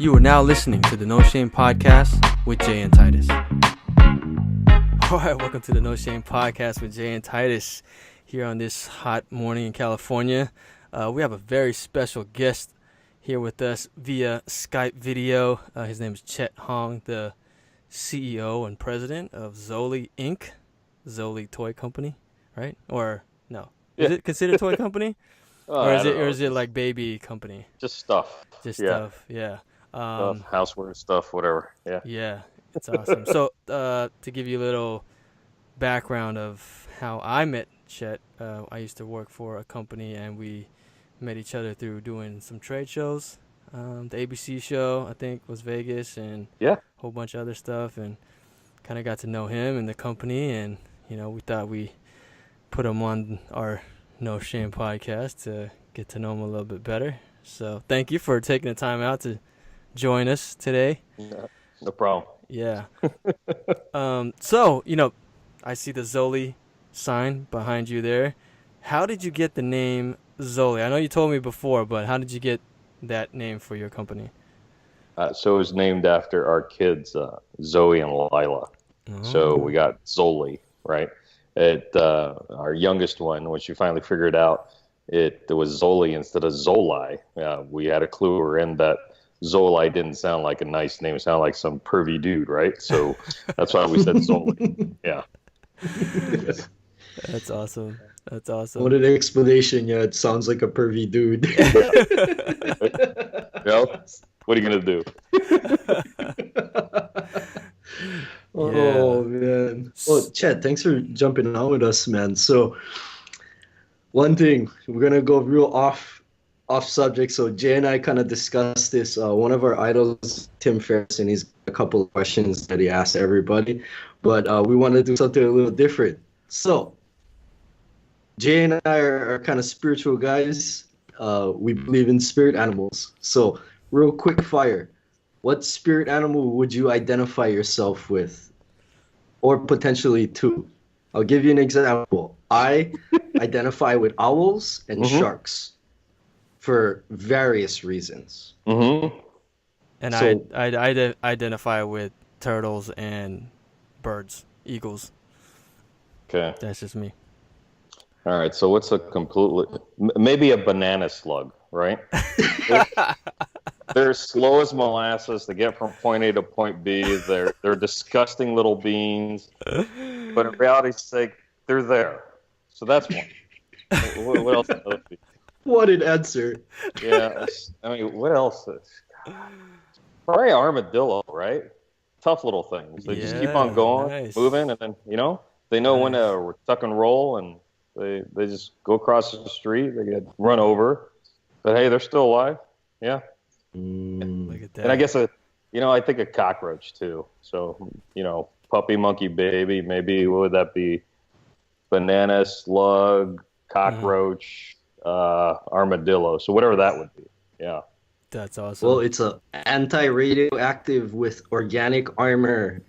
You are now listening to the No Shame Podcast with Jay and Titus. All right, welcome to the No Shame Podcast with Jay and Titus here on this hot morning in California. We have a very special guest here with us via Skype video. His name is Chet Hong, the CEO and president of Zoli Inc., Zoli Toy Company, right? Or no? Is it considered toy company? Or is it like baby company? Just stuff. Stuff, yeah. Stuff, houseware stuff, whatever. Yeah. Yeah, it's awesome. So to give you a little background of how I met Chet, I used to work for a company and we met each other through doing some trade shows. The ABC show, I think, was Vegas, and a whole bunch of other stuff, and kind of got to know him and the company, and we thought we put him on our No Shame podcast to get to know him a little bit better. So thank you for taking the time out to join us today. No problem. Yeah. So, I see the Zoli sign behind you there. How did you get the name Zoli? I know you told me before, but how did you get that name for your company? So it was named after our kids, Zoe and Lila. Oh. So we got Zoli, right? Our youngest one, when she finally figured out it was Zoli instead of Zoli, we had a clue or in that Zoli didn't sound like a nice name. It sounded like some pervy dude, right? So that's why we said Zoli. Yeah. That's awesome. What an explanation. Yeah, it sounds like a pervy dude. What are you going to do? Oh, man. Well, Chet, thanks for jumping on with us, man. So one thing, we're going to go real off subject. So Jay and I kind of discussed this. One of our idols, Tim Ferriss, and he's got a couple of questions that he asked everybody. But we want to do something a little different. So Jay and I are kind of spiritual guys. We believe in spirit animals. So real quick fire. What spirit animal would you identify yourself with? Or potentially two? I'll give you an example. I identify with owls and sharks for various reasons. Mm-hmm. And so, I identify with turtles and birds, eagles. Okay. That's just me. All right. So what's maybe a banana slug, right? They're slow as molasses to get from point A to point B. They're disgusting little beings, but in reality's sake, they're there. So that's one. What else? What an answer. Yeah. I mean, what else? Probably armadillo, right? Tough little things. They just keep on going, moving, and then they know when to tuck and roll, and they just go across the street. They get run over, but hey, they're still alive. Yeah. Look at that. And I guess I think a cockroach too. So puppy, monkey, baby. Maybe what would that be? Banana, slug, cockroach, armadillo. So whatever that would be. Yeah. That's awesome. Well, it's a anti-radioactive with organic armor,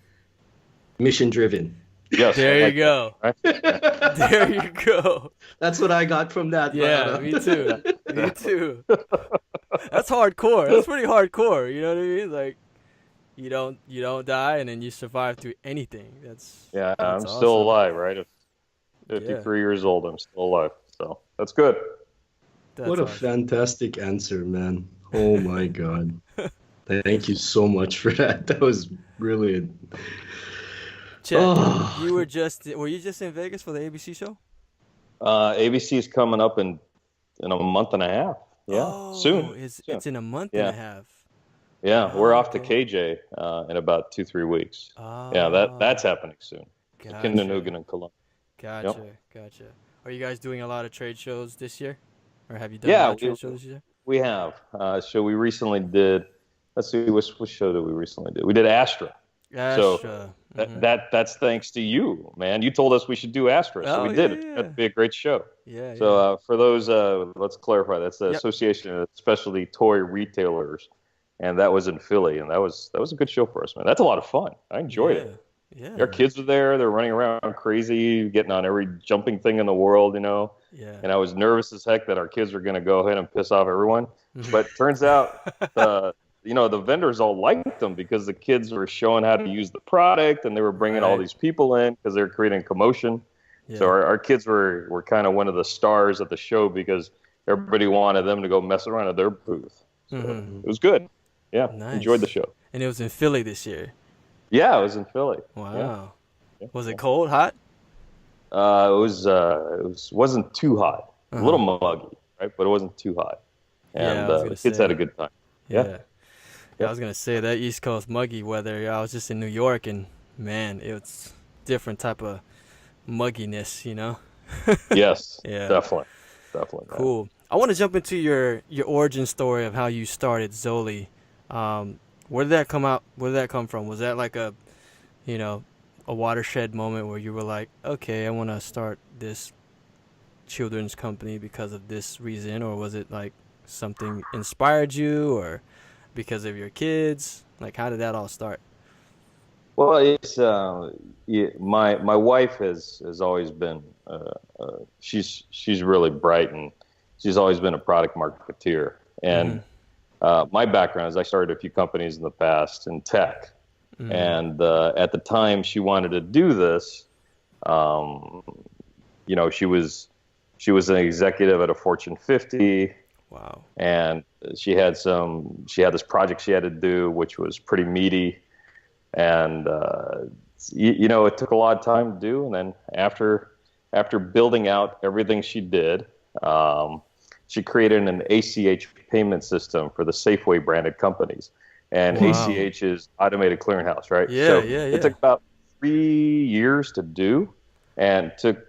mission driven. Yes. There you go. Right? There you go. That's what I got from that. Yeah, me too. Me too. That's hardcore. That's pretty hardcore. You know what I mean? Like, you don't die, and then you survive through anything. I'm awesome. still alive, right? At 53 years old, I'm still alive. So that's good. What a fantastic answer, man. Oh my God. Thank you so much for that. That was brilliant. Chet, were you just in Vegas for the ABC show? ABC is coming up in a month and a half. Yeah, soon. It's in a month and a half. Yeah, we're off to KJ in about 2-3 weeks. That's happening soon. Gotcha. Kindernugan and Columbia. Gotcha. Are you guys doing a lot of trade shows this year? Or have you done a lot of trade shows this year? We have. So we recently did, let's see, what show did we recently do? We did Astra. So that's thanks to you, man. You told us we should do Astra, so we did. It's going to be a great show. Yeah. So for those, let's clarify, that's the Association of Specialty Toy Retailers, and that was in Philly, and that was a good show for us, man. That's a lot of fun. I enjoyed it. Yeah. Our kids were there. They're running around crazy, getting on every jumping thing in the world, Yeah. And I was nervous as heck that our kids were going to go ahead and piss off everyone. But turns out the vendors all liked them because the kids were showing how to use the product, and they were bringing all these people in because they were creating commotion. Yeah. So our kids were kind of one of the stars at the show because everybody wanted them to go mess around at their booth. So it was good. Yeah, nice. Enjoyed the show. And it was in Philly this year. Yeah, it was in Philly. Wow. Yeah. Was it cold, hot? It wasn't too hot. A little muggy, right? But it wasn't too hot. And the kids had a good time. Yeah. I was gonna say that East Coast muggy weather. I was just in New York, and man, it's different type of mugginess, Yes. Yeah. Definitely. Cool. I want to jump into your origin story of how you started Zoli. Where did that come out? Where did that come from? Was that like a watershed moment where you were like, okay, I want to start this children's company because of this reason, or was it like something inspired you, or because of your kids? Like, how did that all start? Well, it's my wife has always been she's really bright, and she's always been a product marketeer. And my background is I started a few companies in the past in tech, and at the time she wanted to do this. She was an executive at a Fortune 50. Wow. And she had this project she had to do, which was pretty meaty. And, it took a lot of time to do. And then after building out everything she did, she created an ACH payment system for the Safeway branded companies. And ACH is automated clearinghouse, right? Yeah, so it took about 3 years to do, and took,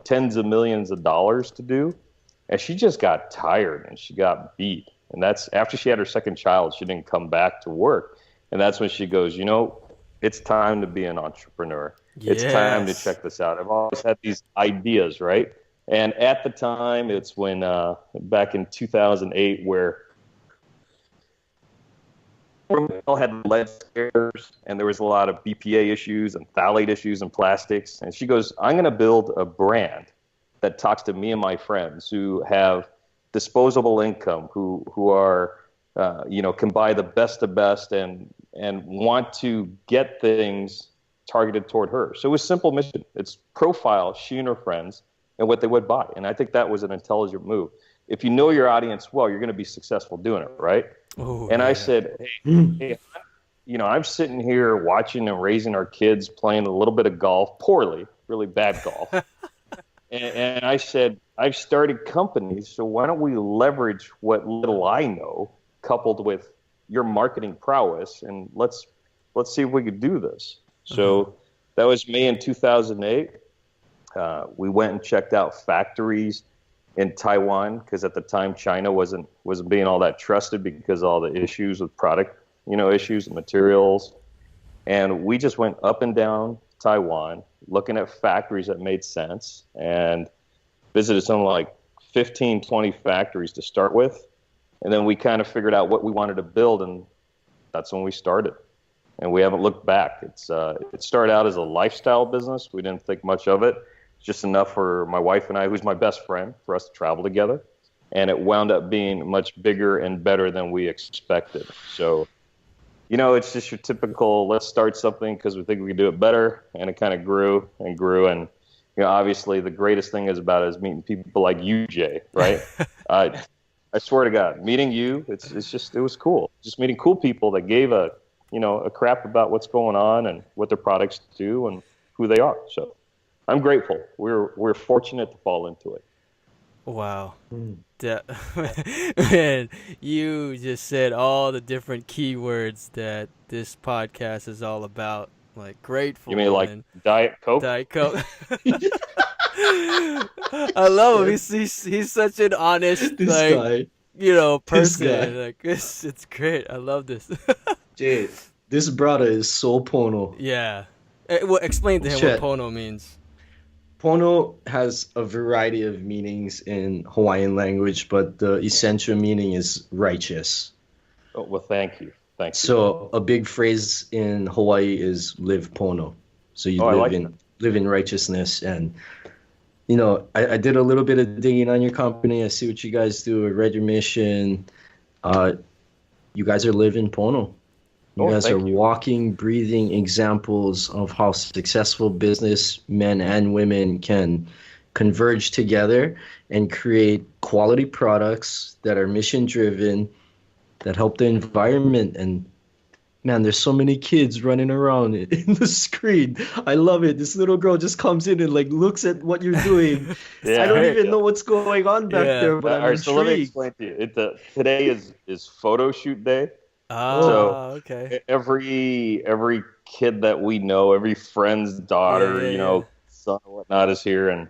tens of millions of dollars to do. And she just got tired and she got beat. And that's after she had her second child, she didn't come back to work. And that's when she goes, it's time to be an entrepreneur. Yes. It's time to check this out. I've always had these ideas, right? And at the time, it's when back in 2008, where we all had lead scares, and there was a lot of BPA issues and phthalate issues and plastics. And she goes, I'm going to build a brand that talks to me and my friends who have disposable income, who are, can buy the best of best and want to get things targeted toward her. So it was a simple mission. It's profile she and her friends and what they would buy. And I think that was an intelligent move. If you know your audience well, you're going to be successful doing it, right? I said, hey, I'm sitting here watching and raising our kids playing a little bit of golf, poorly, really bad golf. And I said, I've started companies, so why don't we leverage what little I know, coupled with your marketing prowess, and let's see if we could do this. So that was May in 2008. We went and checked out factories in Taiwan, because at the time China wasn't being all that trusted because of all the issues with product, issues and materials. And we just went up and down Taiwan, looking at factories that made sense, and visited some like 15, 20 factories to start with. And then we kind of figured out what we wanted to build, and that's when we started. And we haven't looked back. It started out as a lifestyle business. We didn't think much of it. It's just enough for my wife and I, who's my best friend, for us to travel together. And it wound up being much bigger and better than we expected. So, it's just your typical, let's start something because we think we can do it better. And it kind of grew and grew. And, obviously the greatest thing about it is meeting people like you, Jay, right? I swear to God, meeting you, it was cool. Just meeting cool people that gave a crap about what's going on and what their products do and who they are. So I'm grateful. We're fortunate to fall into it. Wow. Man, you just said all the different keywords that this podcast is all about. Like grateful. You mean like Diet Coke? Diet Coke. I love him. He's such an honest person. Like it's great. I love this. Jay, this brother is so Pono. Yeah. Well, explain to him what Pono means. Pono has a variety of meanings in Hawaiian language, but the essential meaning is righteous. Oh, well, thank you. So a big phrase in Hawaii is live Pono. So you live in righteousness. And, I did a little bit of digging on your company. I see what you guys do. I read your mission. you guys are living Pono. You Oh, guys are thank you. walking, breathing examples of how successful business men and women can converge together and create quality products that are mission driven, that help the environment. And man, there's so many kids running around in the screen. I love it. This little girl just comes in and like looks at what you're doing. I don't Yeah. even know what's going on back Yeah. there, but All I'm right, so let me intrigued. explain to you. Today is photo shoot day. Oh, So Ah, okay. every kid that we know, every friend's Yeah, daughter, yeah, yeah. son or whatnot is here, and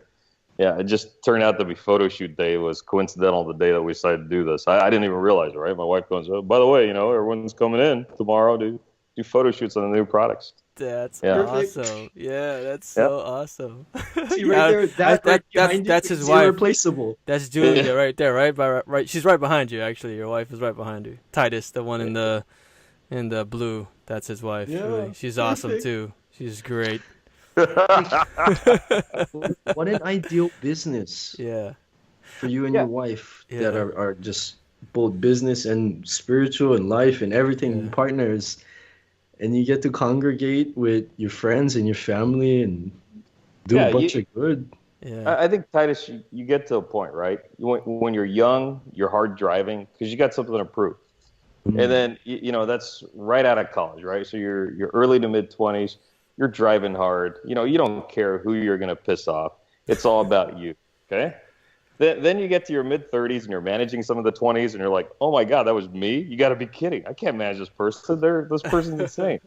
yeah, it just turned out to be photo shoot day. It was coincidental the day that we decided to do this. I didn't even realize it, right? My wife goes, "Oh, by the way, everyone's coming in tomorrow to do photo shoots on the new products." That's Yeah, perfect. awesome. Yeah, that's yeah, so awesome. See right Yeah, there, that right behind you that's his is wife. irreplaceable. That's yeah. Julia right there, right by right. She's right behind you. Actually, your wife is right behind you. Titus, the one in the blue. That's his wife. Yeah, Julie. She's awesome perfect. too. She's great. Like, what an ideal business Yeah, for you and your Yeah, wife that yeah, are just both business and spiritual and life and everything yeah, partners. And you get to congregate with your friends and your family and do a yeah. bunch of good. yeah. I think Titus, you get to a point, right? When you're young, you're hard driving because you got something to prove. And Mm. then that's right out of college, right? So you're early to mid 20s. You're driving hard. You don't care who you're gonna piss off. It's all about you. Okay. Then you get to your mid 30s and you're managing some of the 20s, and you're like, oh my god, that was me. You got to be kidding. I can't manage this person. This person's insane.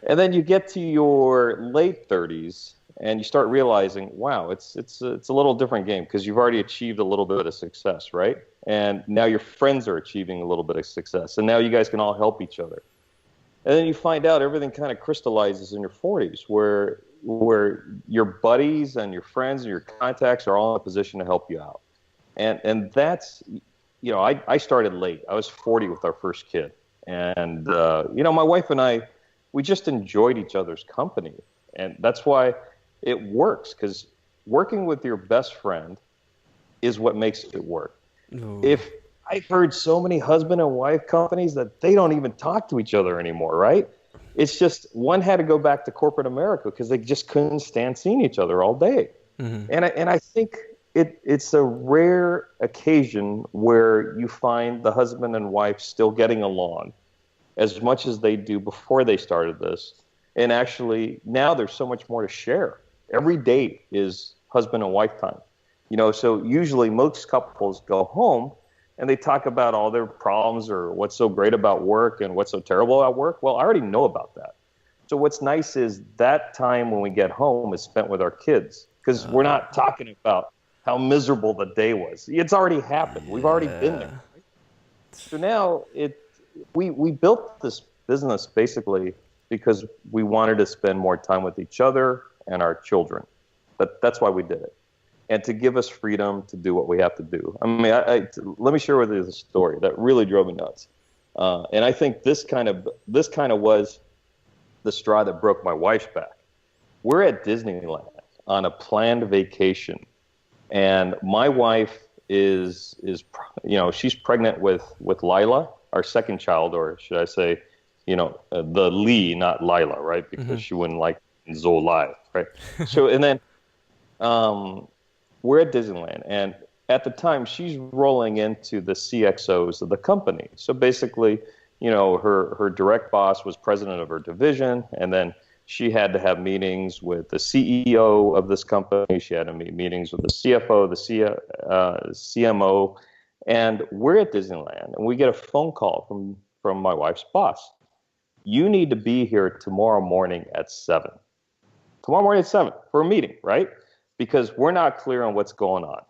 And then you get to your late 30s and you start realizing, wow, it's a little different game because you've already achieved a little bit of success, right? And now your friends are achieving a little bit of success, and now you guys can all help each other. And then you find out everything kind of crystallizes in your 40s, where your buddies and your friends and your contacts are all in a position to help you out. And that's, I started late. I was 40 with our first kid, and my wife and I, we just enjoyed each other's company, and that's why it works, because working with your best friend is what makes it work. Ooh. If I've heard so many husband and wife companies that they don't even talk to each other anymore, right? It's just one had to go back to corporate America because they just couldn't stand seeing each other all day. Mm-hmm. And I think it's a rare occasion where you find the husband and wife still getting along as much as they do before they started this. And actually, now there's so much more to share. Every date is husband and wife time. So usually most couples go home and they talk about all their problems or what's so great about work and what's so terrible about work. Well, I already know about that. So what's nice is that time when we get home is spent with our kids, because we're not talking about how miserable the day was. It's already happened. We've already been there. So now we built this business basically because we wanted to spend more time with each other and our children. But that's why we did it. And to give us freedom to do what we have to do. I mean, let me share with you the story that really drove me nuts. And I think this kind of was the straw that broke my wife's back. We're at Disneyland on a planned vacation, and my wife is she's pregnant with Lila, our second child, or should I say, the Lee, not Lila, right? Because she wouldn't like Zoli, right? So and then we're at Disneyland, and at the time she's rolling into the CXOs of the company. So basically, her direct boss was president of her division, and then she had to have meetings with the CEO of this company. She had to meet meetings with the CFO, the CMO, and we're at Disneyland, and we get a phone call from my wife's boss. You need to be here tomorrow morning at 7. Tomorrow morning at 7 for a meeting, right? Because we're not clear on what's going on.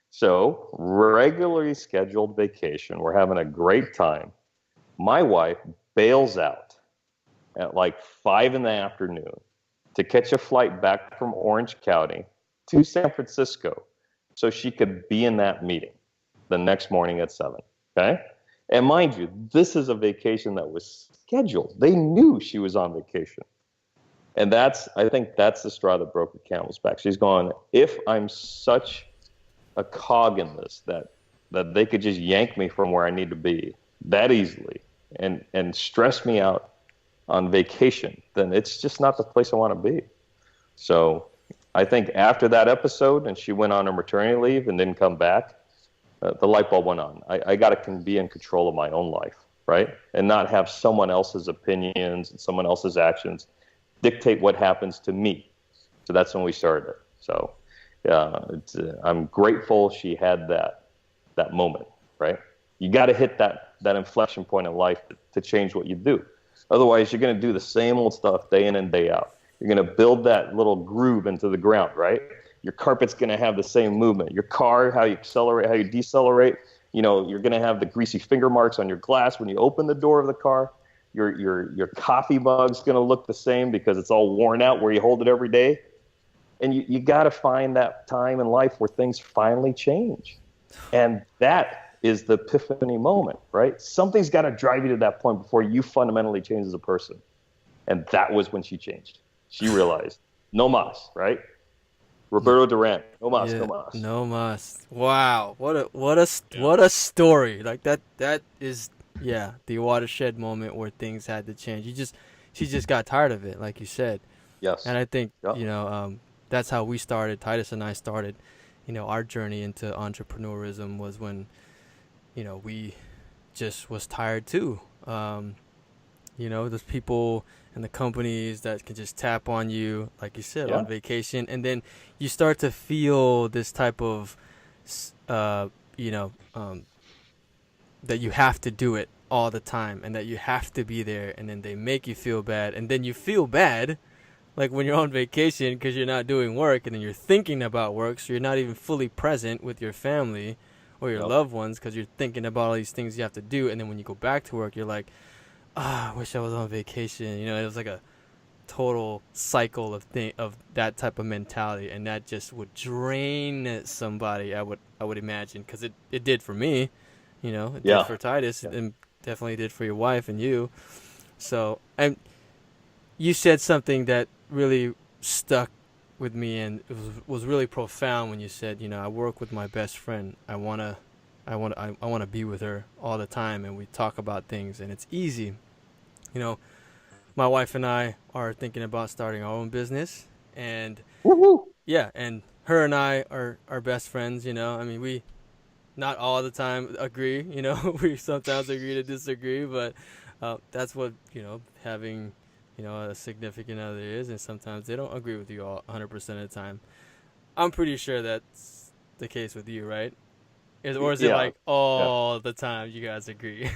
So, regularly scheduled vacation. We're having a great time. My wife bails out at like 5 in the afternoon to catch a flight back from Orange County to San Francisco so she could be in that meeting the next morning at 7. Okay? And mind you, this is a vacation that was scheduled. They knew she was on vacation. And I think that's the straw that broke the camel's back. She's going, if I'm such a cog in this that they could just yank me from where I need to be, that easily and stress me out on vacation, then it's just not the place I want to be. So I think after that episode, and she went on her maternity leave and didn't come back, the light bulb went on. I got to be in control of my own life, right? And not have someone else's opinions and someone else's actions dictate what happens to me. So that's when we started it. So I'm grateful she had that moment, right? You got to hit that inflection point in life to change what you do. Otherwise, you're going to do the same old stuff day in and day out. You're going to build that little groove into the ground, right? Your carpet's going to have the same movement. Your car, how you accelerate, how you decelerate, you're going to have the greasy finger marks on your glass when you open the door of the car. Your coffee mug's going to look the same because it's all worn out where you hold it every day. And you got to find that time in life where things finally change. And that is the epiphany moment, right? Something's got to drive you to that point before you fundamentally change as a person. And that was when she changed. She realized, no mas, right? Roberto Duran, no mas, no mas. No mas. Wow, what a story. Like that is the watershed moment where things had to change. She just got tired of it, like you said. Yes. And I think that's how we started. Titus and I started, our journey into entrepreneurism was when, we just was tired too. There's people and the companies that can just tap on you, like you said, on vacation, and then you start to feel this type of, that you have to do it all the time and that you have to be there, and then they make you feel bad, and then you feel bad, like when you're on vacation because you're not doing work, and then you're thinking about work, so you're not even fully present with your family or your loved ones because you're thinking about all these things you have to do, and then when you go back to work, you're like, I wish I was on vacation. It was like a total cycle of that type of mentality, and that just would drain somebody. I would imagine, because it did for me. It did for Titus, and definitely did for your wife and you. So, and you said something that really stuck with me, and it was really profound when you said, I work with my best friend. I wanna be with her all the time, and we talk about things, and it's easy. My wife and I are thinking about starting our own business, and and her and I are best friends. We not all the time agree. We sometimes agree to disagree, but that's what having a significant other is, and sometimes they don't agree with you all 100% of the time. I'm pretty sure that's the case with you, right? Or is it like all the time you guys agree?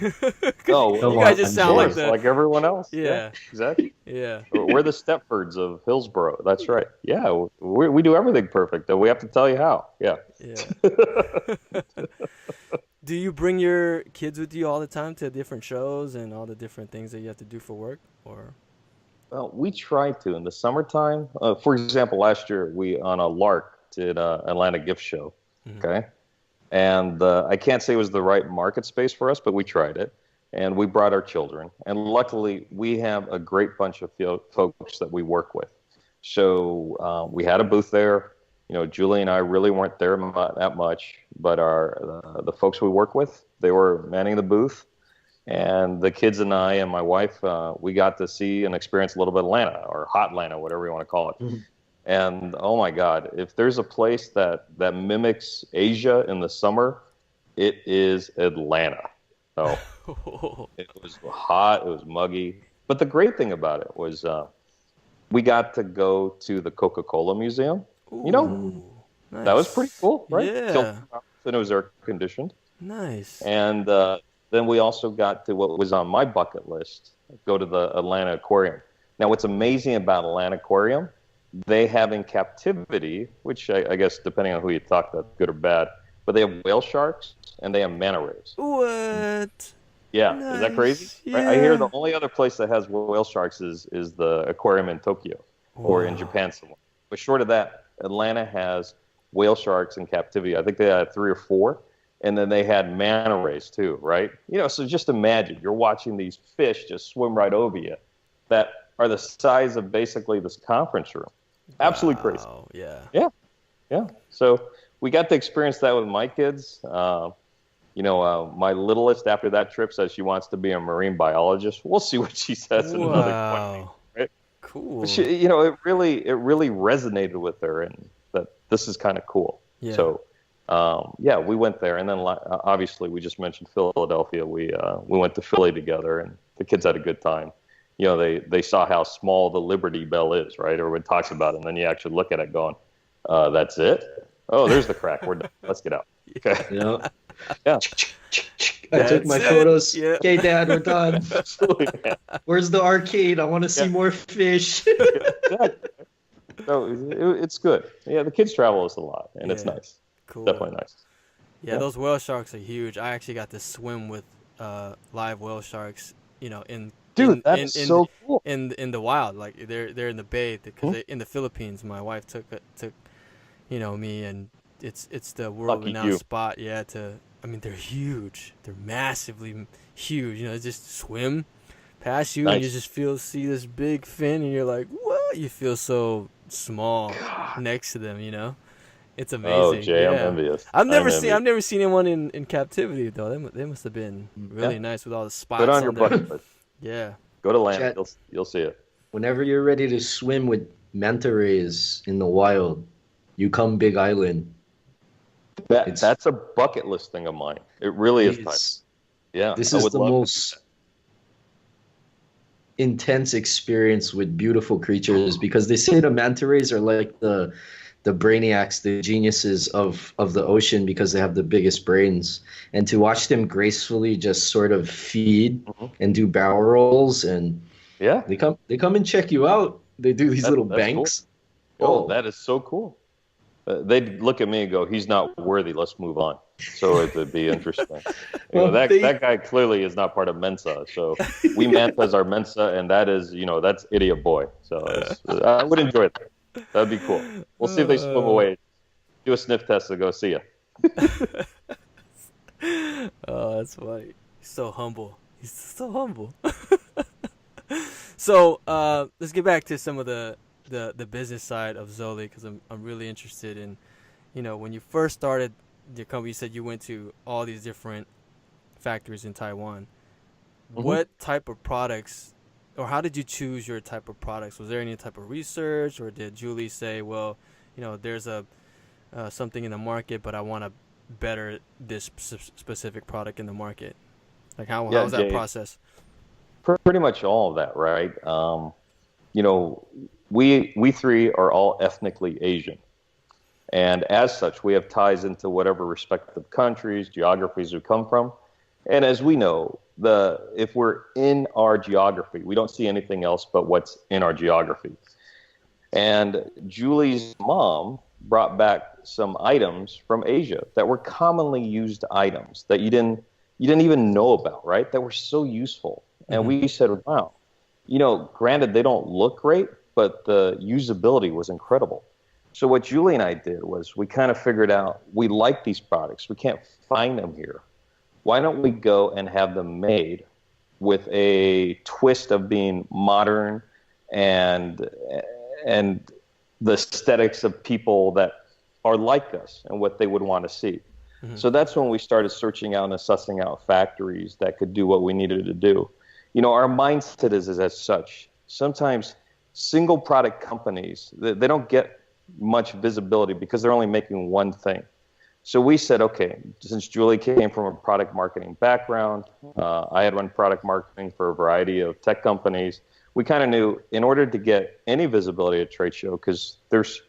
No, you guys just sound like everyone else. Yeah, exactly. Yeah, we're the Stepfords of Hillsborough. That's right. Yeah, we do everything perfect, though we have to tell you how. Yeah. Do you bring your kids with you all the time to different shows and all the different things that you have to do for work, or? Well, we try to in the summertime. For example, last year we on a lark did Atlanta gift show. Mm-hmm. Okay. And I can't say it was the right market space for us, but we tried it. And we brought our children. And luckily, we have a great bunch of folks that we work with. So we had a booth there. Julie and I really weren't there that much. But the folks we work with, they were manning the booth. And the kids and I and my wife, we got to see and experience a little bit of Atlanta, or Hot Atlanta, whatever you want to call it. Mm-hmm. And oh my God, if there's a place that mimics Asia in the summer, it is Atlanta. Oh, it was hot, it was muggy. But the great thing about it was we got to go to the Coca-Cola Museum. Ooh, nice. That was pretty cool, right? Yeah. And it was air conditioned. Nice. And then we also got to what was on my bucket list, go to the Atlanta Aquarium. Now, what's amazing about Atlanta Aquarium, they have in captivity, which I guess depending on who you talk to, good or bad, but they have whale sharks and they have manta rays. What? Yeah, nice. Is that crazy? Yeah. Right? I hear the only other place that has whale sharks is the aquarium in Tokyo or in Japan somewhere. But short of that, Atlanta has whale sharks in captivity. I think they had 3 or 4. And then they had manta rays too, right? So just imagine you're watching these fish just swim right over you that are the size of basically this conference room. Absolutely crazy. Yeah. So we got to experience that with my kids. My littlest after that trip says she wants to be a marine biologist. We'll see what she says in another 20 weeks, right? Cool. But it really resonated with her, and that this is kind of cool. Yeah. So, we went there, and then obviously we just mentioned Philadelphia. We went to Philly together, and the kids had a good time. They saw how small the Liberty Bell is, right? Everyone talks about it, and then you actually look at it going, that's it? Oh, there's the crack. We're done. Let's get out. Okay. Yeah. Yeah. I took my photos. Yeah. Okay, Dad, we're done. Absolutely, man. Where's the arcade? I want to see more fish. So it's good. Yeah, the kids travel us a lot, and it's nice. Cool. Definitely nice. Yeah, those whale sharks are huge. I actually got to swim with live whale sharks. That's so cool. In the wild, like they're in the bay because in the Philippines. My wife took me, and it's the world-renowned spot. Yeah, they're huge. They're massively huge. Just swim past you, and you just see this big fin, and you're like, what? You feel so small next to them. It's amazing. Oh, Jay, I'm envious. I've never seen anyone in captivity though. They must have been really nice with all the spots. Put on your bucket list. Yeah. Go to land. You'll see it. Whenever you're ready to swim with manta rays in the wild, you come Big Island. That's a bucket list thing of mine. It really is time. Yeah. This is the most intense experience with beautiful creatures, because they say the manta rays are like the brainiacs, the geniuses of the ocean, because they have the biggest brains. And to watch them gracefully just sort of feed and do barrel rolls, and they come and check you out. They do these little banks. Cool. Oh, that is so cool. They'd look at me and go, "He's not worthy. Let's move on." So it would be interesting. That guy clearly is not part of Mensa. So we Mantas are Mensa, and that is, that's Idiot Boy. So I would enjoy it. That'd be cool. We'll see if they swim away. Do a sniff test and go, see ya. Oh, that's funny. He's so humble. So let's get back to some of the business side of Zoli, because I'm really interested in, when you first started your company, you said you went to all these different factories in Taiwan. What type of products, or how did you choose your type of products? Was there any type of research, or did Julie say, well, there's something in the market, but I want to better this specific product in the market? Like how was that process? Pretty much all of that, right? We three are all ethnically Asian. And as such, we have ties into whatever respective countries, geographies we come from. And as we know, if we're in our geography, we don't see anything else but what's in our geography. And Julie's mom brought back some items from Asia that were commonly used items that you didn't even know about, right? That were so useful. And we said, wow, granted, they don't look great, but the usability was incredible. So what Julie and I did was we kind of figured out, we like these products. We can't find them here. Why don't we go and have them made with a twist of being modern and the aesthetics of people that are like us and what they would want to see. So that's when we started searching out and sussing out factories that could do what we needed to do. Our mindset is as such. Sometimes single product companies, they don't get much visibility because they're only making one thing. So we said, okay, since Julie came from a product marketing background, I had run product marketing for a variety of tech companies. We kind of knew in order to get any visibility at a trade show, because there's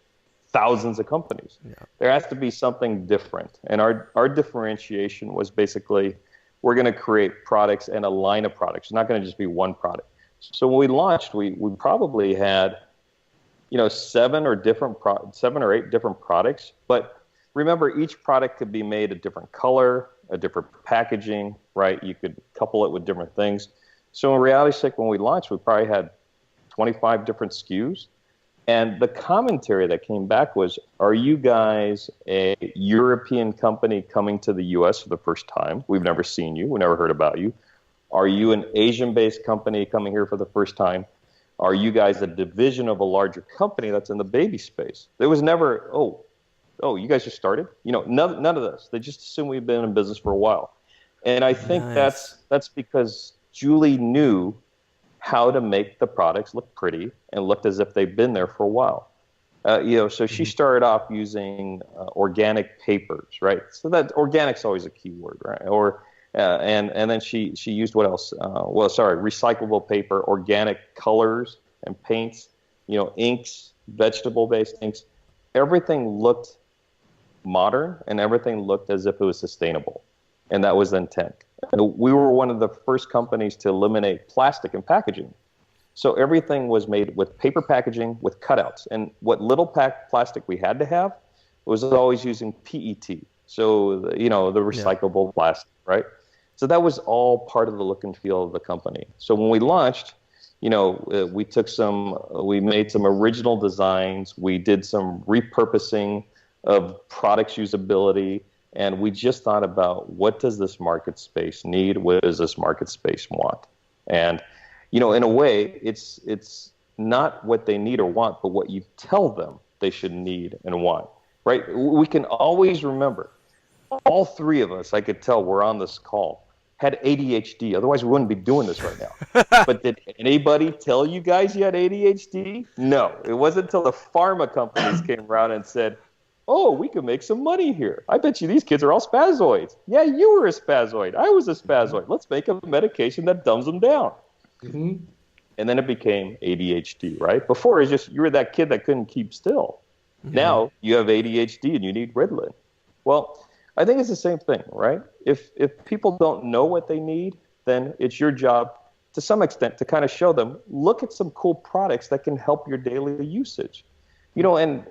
thousands of companies, there has to be something different. And our differentiation was basically, we're going to create products and a line of products. It's not going to just be one product. So when we launched, we probably had, 7 or 8 different products. But remember, each product could be made a different color, a different packaging, right? You could couple it with different things. So in reality, when we launched, we probably had 25 different SKUs. And the commentary that came back was, are you guys a European company coming to the U.S. for the first time? We've never seen you. We never heard about you. Are you an Asian-based company coming here for the first time? Are you guys a division of a larger company that's in the baby space? There was never, oh, you guys just started? None of this. They just assume we've been in business for a while. And I think Nice. that's because Julie knew how to make the products look pretty and looked as if they've been there for a while. So she started off using organic papers, right? So that organic's always a key word, right? Or and then she used what else? Recyclable paper, organic colors and paints, inks, vegetable-based inks. Everything looked modern and everything looked as if it was sustainable, and that was the intent. We were one of the first companies to eliminate plastic in packaging. So everything was made with paper packaging with cutouts. And what little plastic we had to have was always using PET. So, the recyclable plastic, right? So that was all part of the look and feel of the company. So when we launched, we made some original designs. We did some repurposing of products usability. And we just thought about, what does this market space need? What does this market space want? And in a way, it's not what they need or want, but what you tell them they should need and want, right? We can always remember, all three of us, I could tell we're on this call, had ADHD. Otherwise, we wouldn't be doing this right now. But did anybody tell you guys you had ADHD? No. It wasn't until the pharma companies came around and said, oh, we can make some money here. I bet you these kids are all spazoids. Yeah, you were a spazoid. I was a spazoid. Let's make a medication that dumbs them down. Mm-hmm. And then it became ADHD, right? Before, it's just you were that kid that couldn't keep still. Mm-hmm. Now you have ADHD and you need Ritalin. Well, I think it's the same thing, right? If people don't know what they need, then it's your job to some extent to kind of show them, look at some cool products that can help your daily usage. And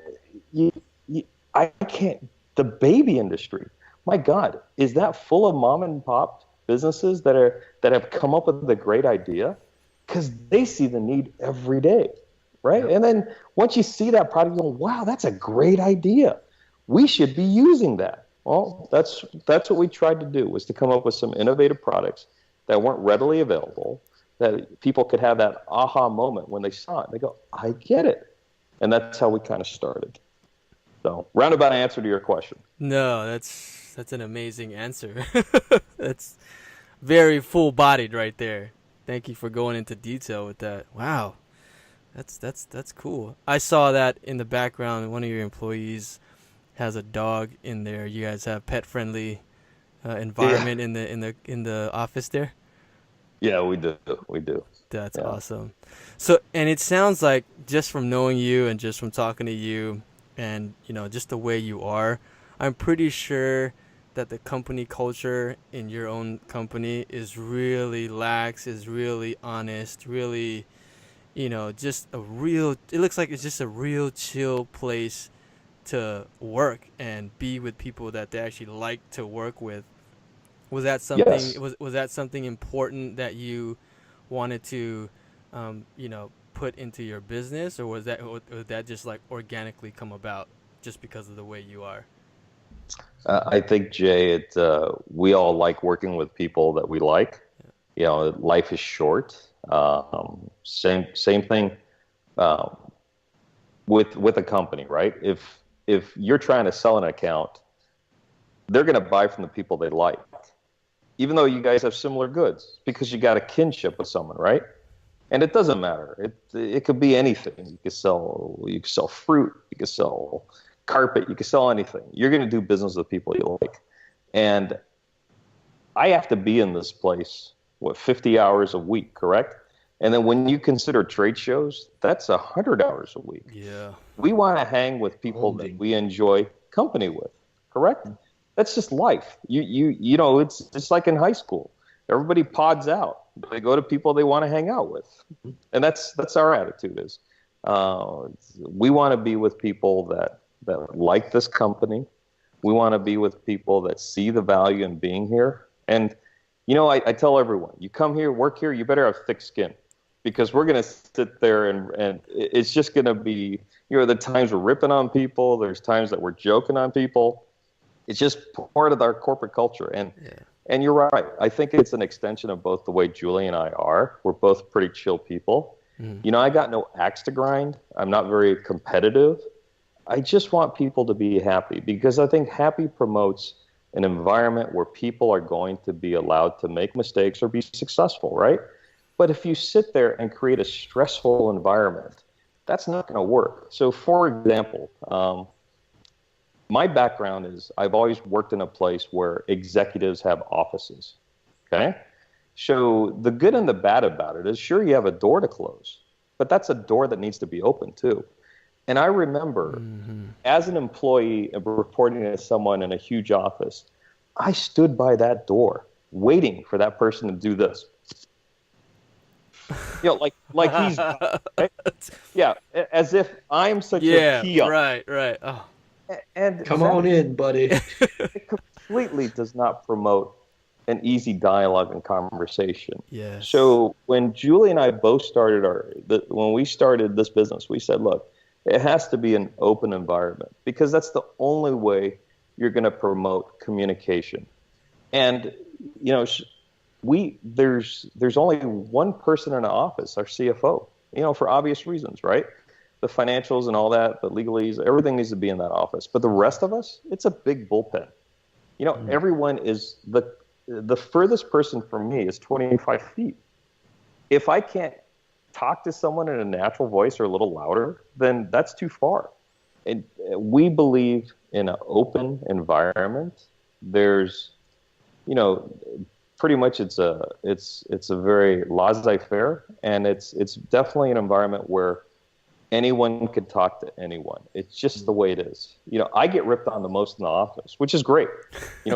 I can't, the baby industry, my God, is that full of mom and pop businesses that have come up with a great idea? Because they see the need every day, right? Yeah. And then once you see that product, you go, wow, that's a great idea. We should be using that. Well, that's what we tried to do, was to come up with some innovative products that weren't readily available, that people could have that aha moment when they saw it. They go, I get it. And that's how we kind of started. So, roundabout answer to your question. No, that's an amazing answer. That's very full-bodied right there. Thank you for going into detail with that. Wow, that's cool. I saw that in the background. One of your employees has a dog in there. You guys have pet-friendly environment in the office there. Yeah, we do. That's awesome. So, and it sounds like, just from knowing you and just from talking to you, and just the way you are, I'm pretty sure that the company culture in your own company is really lax, is really honest, really, just a real, it looks like it's just a real chill place to work and be with people that they actually like to work with. Was that something, yes. was that something important that you wanted to, put into your business, or was that just like organically come about just because of the way you are? I think, Jay, we all like working with people that we like. Yeah. Life is short. Same thing with a company, right? If you're trying to sell an account, they're going to buy from the people they like, even though you guys have similar goods, because you got a kinship with someone, right? And it doesn't matter. It could be anything. You could sell fruit. You could sell carpet. You could sell anything. You're going to do business with people you like. And I have to be in this place, 50 hours a week, correct? And then when you consider trade shows, that's 100 hours a week. Yeah. We want to hang with people that we enjoy company with, correct? That's just life. It's like in high school. Everybody pods out. They go to people they want to hang out with. And that's our attitude is. We want to be with people that like this company. We want to be with people that see the value in being here. And, I tell everyone, you come here, work here, you better have thick skin, because we're going to sit there and it's just going to be, the times we're ripping on people. There's times that we're joking on people. It's just part of our corporate culture. And you're right. I think it's an extension of both the way Julie and I are. We're both pretty chill people. Mm. I got no axe to grind. I'm not very competitive. I just want people to be happy, because I think happy promotes an environment where people are going to be allowed to make mistakes or be successful, right? But if you sit there and create a stressful environment, that's not going to work. So, for example, my background is I've always worked in a place where executives have offices, okay? So the good and the bad about it is, sure, you have a door to close, but that's a door that needs to be open too. And I remember as an employee reporting to someone in a huge office, I stood by that door waiting for that person to do this. Like he's, right? Yeah, as if I'm such a peon. Right. Oh. And come on in, buddy. It completely does not promote an easy dialogue and conversation. Yes. So when Julie and I both started when we started this business, we said, look, it has to be an open environment, because that's the only way you're going to promote communication. And there's only one person in the office, our CFO, for obvious reasons, right? The financials and all that, the legalese, everything needs to be in that office. But the rest of us, it's a big bullpen. Everyone is the furthest person from me is 25 feet. If I can't talk to someone in a natural voice or a little louder, then that's too far. And we believe in an open environment. There's, pretty much it's a very laissez-faire, and it's definitely an environment where anyone could talk to anyone. It's just the way it is. I get ripped on the most in the office, which is great.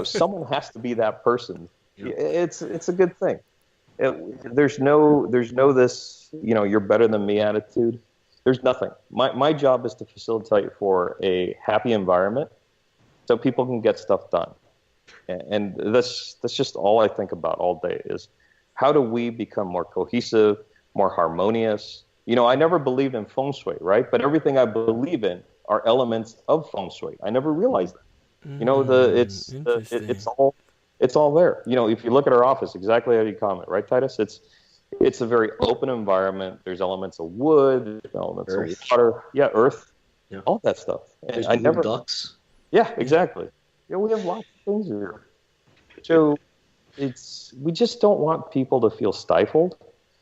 Someone has to be that person. It's a good thing. There's no this, you're better than me attitude. There's nothing. My job is to facilitate for a happy environment so people can get stuff done. And that's just all I think about all day is, how do we become more cohesive, more harmonious? I never believed in feng shui, right? But everything I believe in are elements of feng shui. I never realized that. It's all there. If you look at our office, exactly how you comment, right, Titus? It's a very open environment. There's elements of wood, elements of water, earth, all that stuff. And there's ducks. Yeah, exactly. We have lots of things here. So we just don't want people to feel stifled.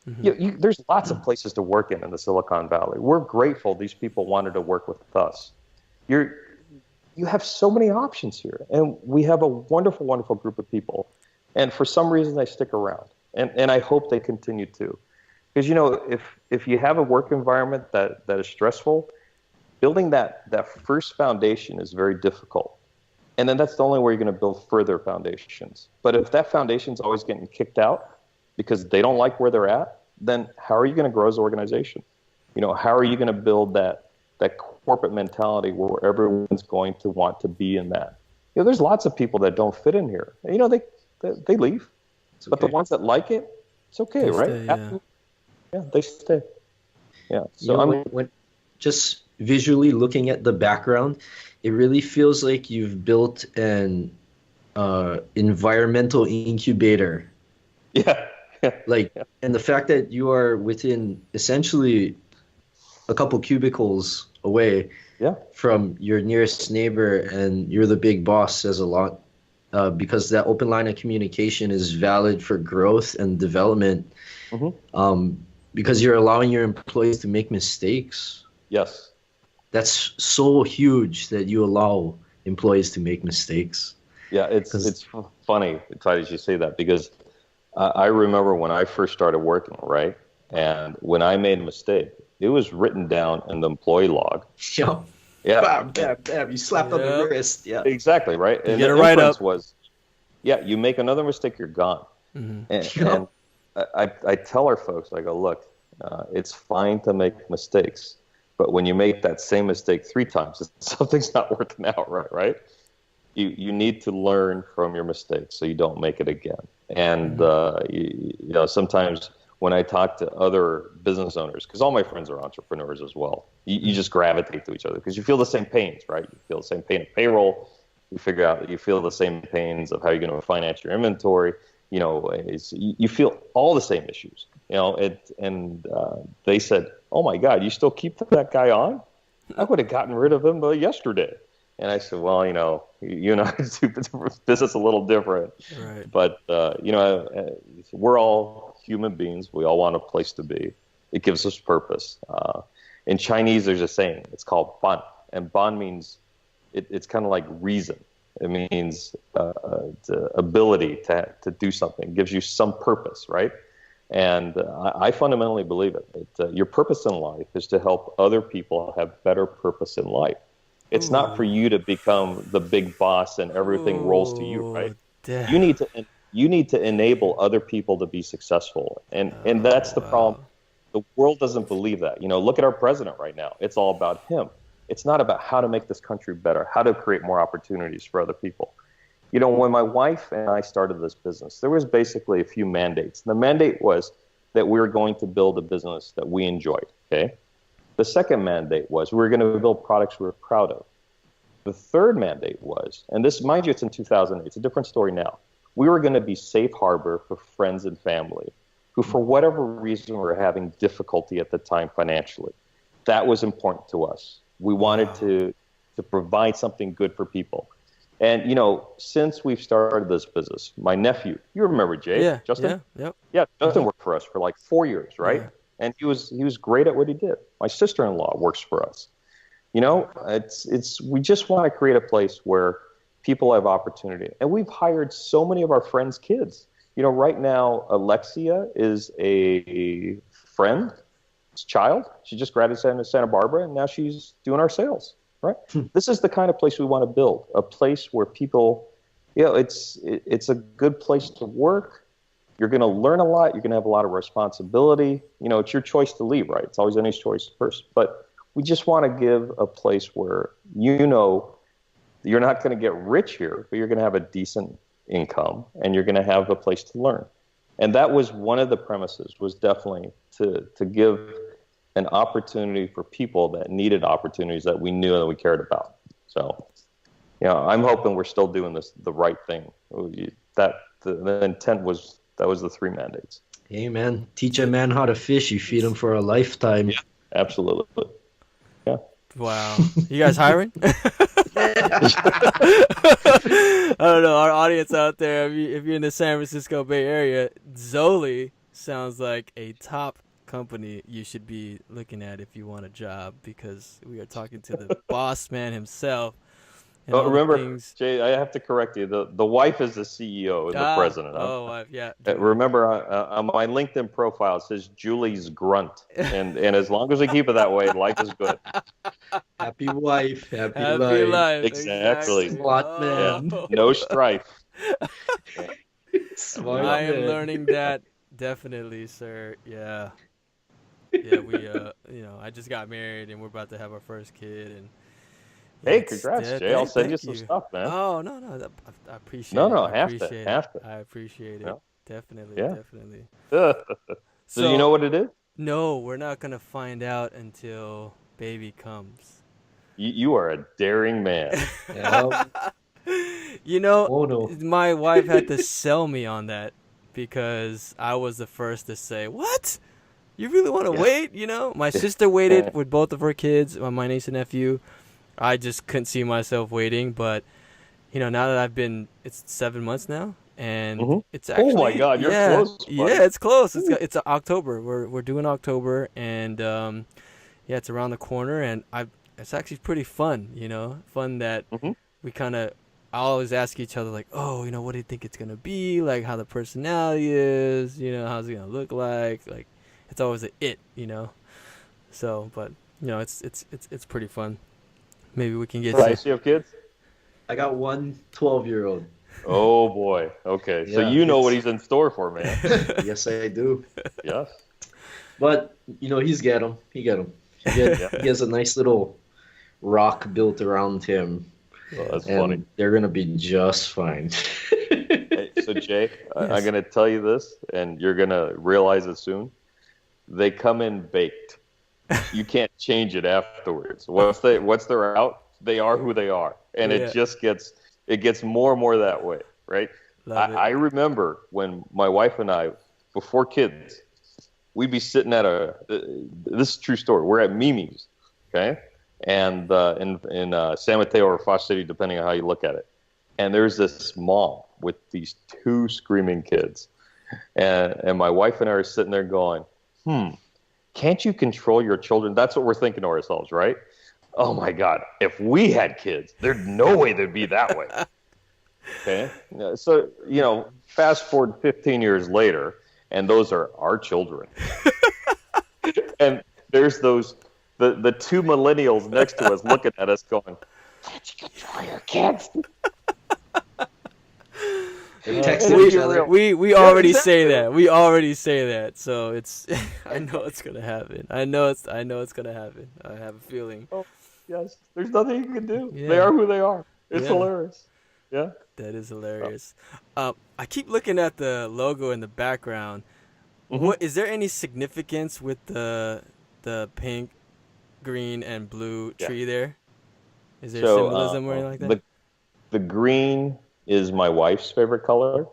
There's lots of places to work in the Silicon Valley. We're grateful these people wanted to work with us. You have so many options here, and we have a wonderful, wonderful group of people. And for some reason, they stick around, and I hope they continue to. Because if you have a work environment that is stressful, building that first foundation is very difficult. And then that's the only way you're going to build further foundations. But if that foundation's always getting kicked out because they don't like where they're at, then how are you going to grow as an organization? How are you going to build that corporate mentality where everyone's going to want to be in that? There's lots of people that don't fit in here. They leave. But the ones that like it, it's okay, right? Stay, they stay. Yeah. So when just visually looking at the background, it really feels like you've built an environmental incubator. Yeah. And the fact that you are within essentially a couple cubicles away from your nearest neighbor, and you're the big boss, says a lot, because that open line of communication is valid for growth and development, because you're allowing your employees to make mistakes. Yes. That's so huge that you allow employees to make mistakes. Yeah, it's funny, Titus, you say that, because I remember when I first started working, right? And when I made a mistake, it was written down in the employee log. Yeah. Bam, bam, bam. You slapped on the wrist. Yeah. Exactly, right? And get the it right inference up. was, you make another mistake, you're gone. And I tell our folks, I go, look, it's fine to make mistakes, but when you make that same mistake 3 times, something's not working out right? You need to learn from your mistakes so you don't make it again. And sometimes when I talk to other business owners, because all my friends are entrepreneurs as well, you just gravitate to each other because you feel the same pains, right? You feel the same pain of payroll. You feel the same pains of how you're going to finance your inventory. You feel all the same issues. And they said, "Oh my God, you still keep that guy on?" I would have gotten rid of him yesterday. And I said, well, you and I do business a little different. Right. But, we're all human beings. We all want a place to be. It gives us purpose. In Chinese, there's a saying. It's called ban. And ban means it's kind of like reason. It means the ability to do something. It gives you some purpose, right? And I fundamentally believe it. Your purpose in life is to help other people have better purpose in life. It's not for you to become the big boss and everything rolls to you, right? Damn. You need to enable other people to be successful, and that's the problem. The world doesn't believe that. Look at our president right now. It's all about him. It's not about how to make this country better, how to create more opportunities for other people. When my wife and I started this business, there was basically a few mandates. The mandate was that we were going to build a business that we enjoyed, okay? The second mandate was we were going to build products we were proud of. The third mandate was, and this, mind you, it's in 2008. It's a different story now. We were going to be safe harbor for friends and family who, for whatever reason, were having difficulty at the time financially. That was important to us. We wanted to provide something good for people. And, since we've started this business, my nephew, you remember Jay, Justin? Yeah, Justin worked for us for like 4 years, right? Yeah. And he was great at what he did. My sister-in-law works for us. We just want to create a place where people have opportunity. And we've hired so many of our friends' kids. Right now, Alexia is a friend's child. She just graduated in Santa Barbara, and now she's doing our sales, right? This is the kind of place we want to build, a place where people, it's a good place to work. You're going to learn a lot. You're going to have a lot of responsibility. It's your choice to leave, right? It's always anybody's choice first. But we just want to give a place where you're not going to get rich here, but you're going to have a decent income, and you're going to have a place to learn. And that was one of the premises, was definitely to give an opportunity for people that needed opportunities that we knew and we cared about. So, I'm hoping we're still doing the right thing. The intent was, that was the 3 mandates. Hey, man, teach a man how to fish. You feed him for a lifetime. Yeah, absolutely. Yeah. Wow. You guys hiring? I don't know. Our audience out there, if you're in the San Francisco Bay Area, Zoli sounds like a top company you should be looking at if you want a job, because we are talking to the boss man himself. But remember, Jay, I have to correct you. The wife is the CEO and the president. Wife, yeah. Remember, on my LinkedIn profile, it says Julie's grunt. And as long as we keep it that way, life is good. Happy wife, happy life. Exactly. Smart man. Yeah. No strife. Smart I am man. learning that, definitely, sir. Yeah. Yeah, we, I just got married, and we're about to have our first kid, and hey, congrats, Jay. I'll send you some stuff, man. Oh, no. I appreciate it. No, have to. I appreciate it. No. Definitely. So you know what it is? No, we're not going to find out until baby comes. You are a daring man. My wife had to sell me on that, because I was the first to say, what? You really want to wait? My sister waited with both of her kids, my niece and nephew. I just couldn't see myself waiting, but now that it's 7 months now, and it's actually, oh my God, you're close. Buddy. Yeah, it's close. It's October. We're doing October, and it's around the corner, and it's actually pretty fun. Fun that we kind of always ask each other, like, oh, what do you think it's gonna be like? How the personality is, how's it gonna look like? Like, it's always So, but it's pretty fun. Maybe we can get you have kids? I got one 12-year-old. Oh, boy. Okay. So you know what he's in store for, man. Yes, I do. Yes. But, he's got him. He has a nice little rock built around him. Oh, that's funny. They're going to be just fine. Hey, so, Jay, I'm going to tell you this, and you're going to realize it soon. They come in baked. You can't change it afterwards. Once they're out, they are who they are, and it just gets more and more that way, right? I remember when my wife and I, before kids, we'd be sitting at this is a true story. We're at Mimi's, okay, and in San Mateo or Fox City, depending on how you look at it. And there's this mom with these two screaming kids, and my wife and I are sitting there going, can't you control your children? That's what we're thinking to ourselves, right? Oh my God, if we had kids, there's no way they'd be that way. Okay, so fast forward 15 years later, and those are our children, and there's the two millennials next to us looking at us going, can't you control your kids? We already say that. We already say that. So it's I know it's gonna happen. I know it's gonna happen. I have a feeling. Oh, yes. There's nothing you can do. Yeah. They are who they are. It's hilarious. Yeah. That is hilarious. I keep looking at the logo in the background. Mm-hmm. What is there any significance with the pink, green, and blue tree there? Is there symbolism or anything like that? The green is my wife's favorite color.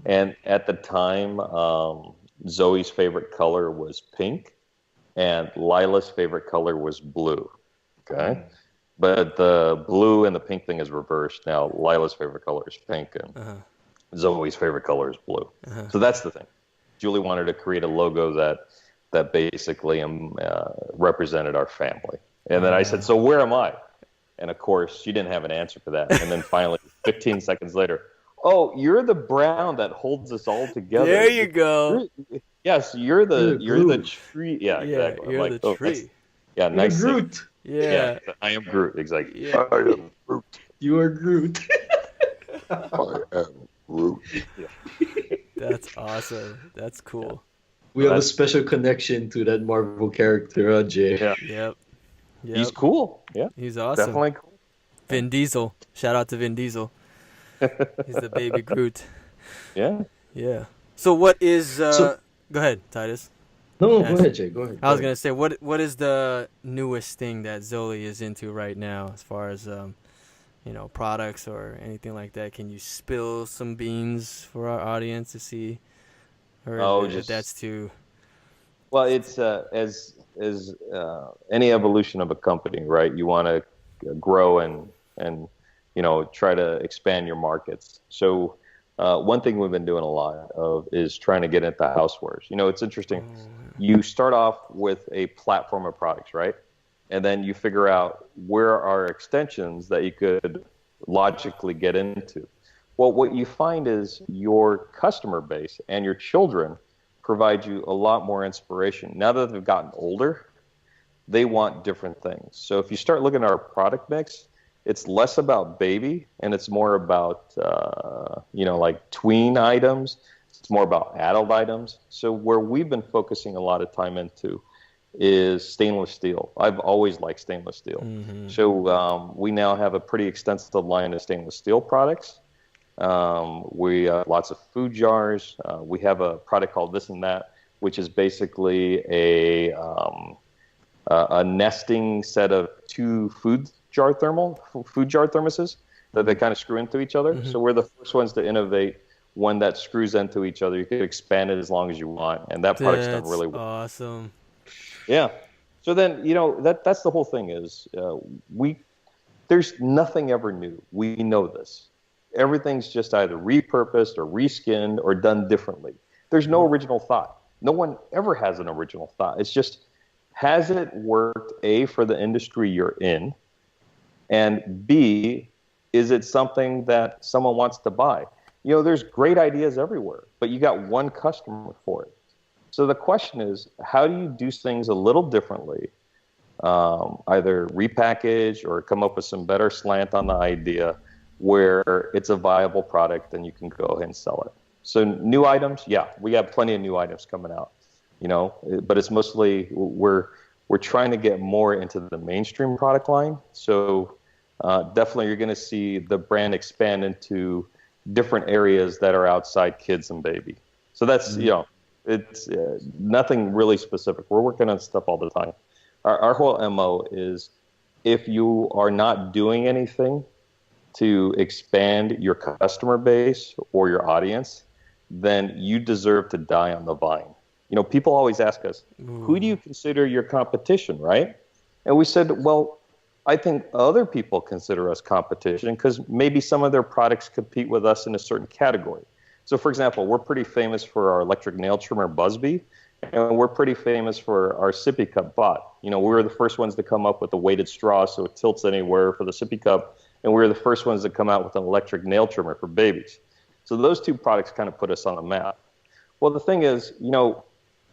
And at the time, Zoe's favorite color was pink, and Lila's favorite color was blue. Okay? But the blue and the pink thing is reversed. Now, Lila's favorite color is pink, and Zoe's favorite color is blue. So that's the thing. Julie wanted to create a logo that basically represented our family. And then I said, so where am I? And of course, she didn't have an answer for that. And then finally, 15 seconds later, oh, you're the brown that holds us all together. There you go. You're the tree. Yeah, exactly. You're the tree. Yeah, nice. Groot. Yeah, I am Groot. Exactly. Yeah. I am Groot. You are Groot. I am Groot. Yeah. That's awesome. That's cool. We have a special connection to that Marvel character, Jay. Yeah. Yep. He's cool. Yeah. He's awesome. Definitely cool. Vin Diesel. Shout out to Vin Diesel. He's the baby Groot. Yeah. Yeah. So what is go ahead, Titus. No, go ahead, Jay. Go ahead. I was gonna say what is the newest thing that Zoli is into right now as far as products or anything like that? Can you spill some beans for our audience to see? Or that's too. Well, it's as any evolution of a company, right? You want to grow and try to expand your markets. So one thing we've been doing a lot of is trying to get into housewares. It's interesting. You start off with a platform of products, right? And then you figure out where are extensions that you could logically get into. Well, what you find is your customer base and your children provide you a lot more inspiration. Now that they've gotten older, they want different things. So if you start looking at our product mix, it's less about baby and it's more about, like tween items. It's more about adult items. So where we've been focusing a lot of time into is stainless steel. I've always liked stainless steel. Mm-hmm. So we now have a pretty extensive line of stainless steel products. We have lots of food jars. We have a product called This and That, which is basically a nesting set of two food jar thermoses that they kind of screw into each other. Mm-hmm. So we're the first ones to innovate one that screws into each other. You can expand it as long as you want, and that product's done really well. Awesome. Yeah. So then that's the whole thing is there's nothing ever new. We know this. Everything's just either repurposed or reskinned or done differently. There's no original thought. No one ever has an original thought. It's just, has it worked, A, for the industry you're in, and B, is it something that someone wants to buy? There's great ideas everywhere, but you got one customer for it. So the question is, how do you do things a little differently, either repackage or come up with some better slant on the idea where it's a viable product and you can go ahead and sell it. So new items, we have plenty of new items coming out, but it's mostly we're trying to get more into the mainstream product line. So definitely you're going to see the brand expand into different areas that are outside kids and baby. So that's, it's nothing really specific. We're working on stuff all the time. Our whole MO is if you are not doing anything to expand your customer base or your audience, then you deserve to die on the vine. People always ask us, who do you consider your competition, right? And we said, well, I think other people consider us competition because maybe some of their products compete with us in a certain category. So, for example, we're pretty famous for our electric nail trimmer Busby, and we're pretty famous for our sippy cup bot. We were the first ones to come up with a weighted straw so it tilts anywhere for the sippy cup, and we were the first ones to come out with an electric nail trimmer for babies. So those two products kind of put us on the map. Well, the thing is,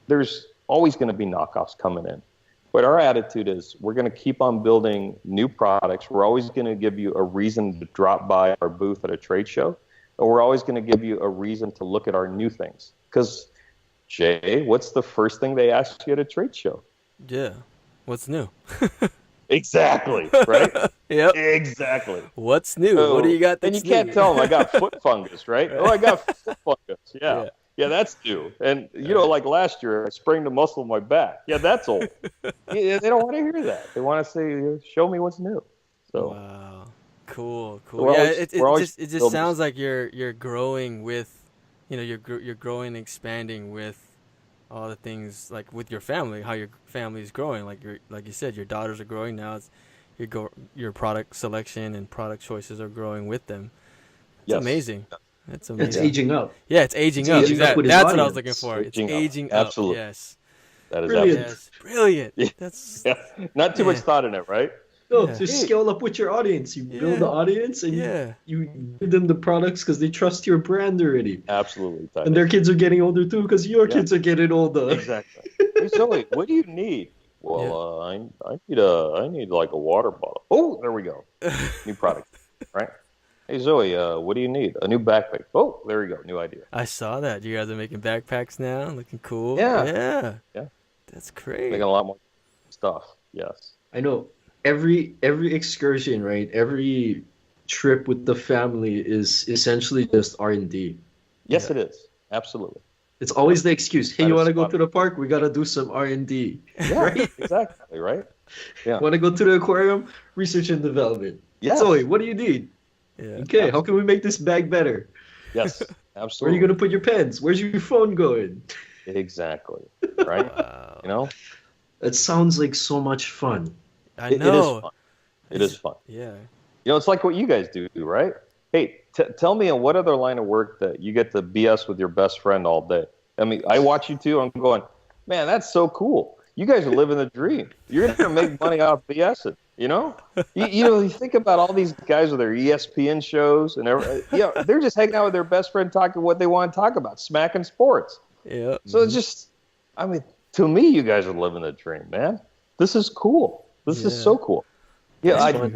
there's always going to be knockoffs coming in. But our attitude is we're going to keep on building new products. We're always going to give you a reason to drop by our booth at a trade show. Or we're always going to give you a reason to look at our new things. Because, Jay, what's the first thing they ask you at a trade show? Yeah. What's new? Exactly. Right? Yep. Exactly. What's new? So, what do you got that's and you can't tell them I got foot fungus, right? Oh, I got foot fungus. Yeah. Yeah, that's new. And, like last year, I sprained a muscle in my back. Yeah, that's old. They don't want to hear that. They want to say, show me what's new. So. Wow. Cool. Yeah, it just sounds like you're growing with, you're growing and expanding with all the things, like with your family, how your family is growing. Like you said, your daughters are growing now. It's your product selection and product choices are growing with them. It's amazing. That's amazing. It's aging up. Yeah, it's aging up. That's what I was looking for. It's aging up. Absolutely. Yes. That is brilliant. Yes. Brilliant. Yeah. That's not too much thought in it, right? No, just scale up with your audience. You build the audience and you give them the products because they trust your brand already. Absolutely. And their kids are getting older too because your kids are getting older. Exactly. Hey, Zoli, what do you need? Well, I need like a water bottle. Oh, there we go. New product, right? Hey, Zoe, what do you need? A new backpack. Oh, there we go. New idea. I saw that. You guys are making backpacks now. Looking cool. Yeah. That's great. Making a lot more stuff. Yes. I know. Every excursion, right? Every trip with the family is essentially just R&D. Yes, it is. Absolutely. It's always the excuse. Hey, you want to go to the park? We got to do some R&D. Yeah, right? Exactly, right? Yeah. Want to go to the aquarium? Research and development. Yes. Zoe, what do you need? Yeah. Okay, Absolutely. How can we make this bag better? Yes, Where are absolutely. you going to put your pens? Where's your phone going? Exactly. Right? Wow. That sounds like so much fun. I know. It is fun. Yeah. It's like what you guys do, right? Hey, tell me in what other line of work that you get to BS with your best friend all day. I mean, I watch you too. I'm going, man, that's so cool. You guys are living the dream. You're going to make money off BSing, You think about all these guys with their ESPN shows and they're just hanging out with their best friend talking what they want to talk about, smacking sports. Yeah. So it's just, to me, you guys are living the dream, man. This is cool. This is so cool. Yeah,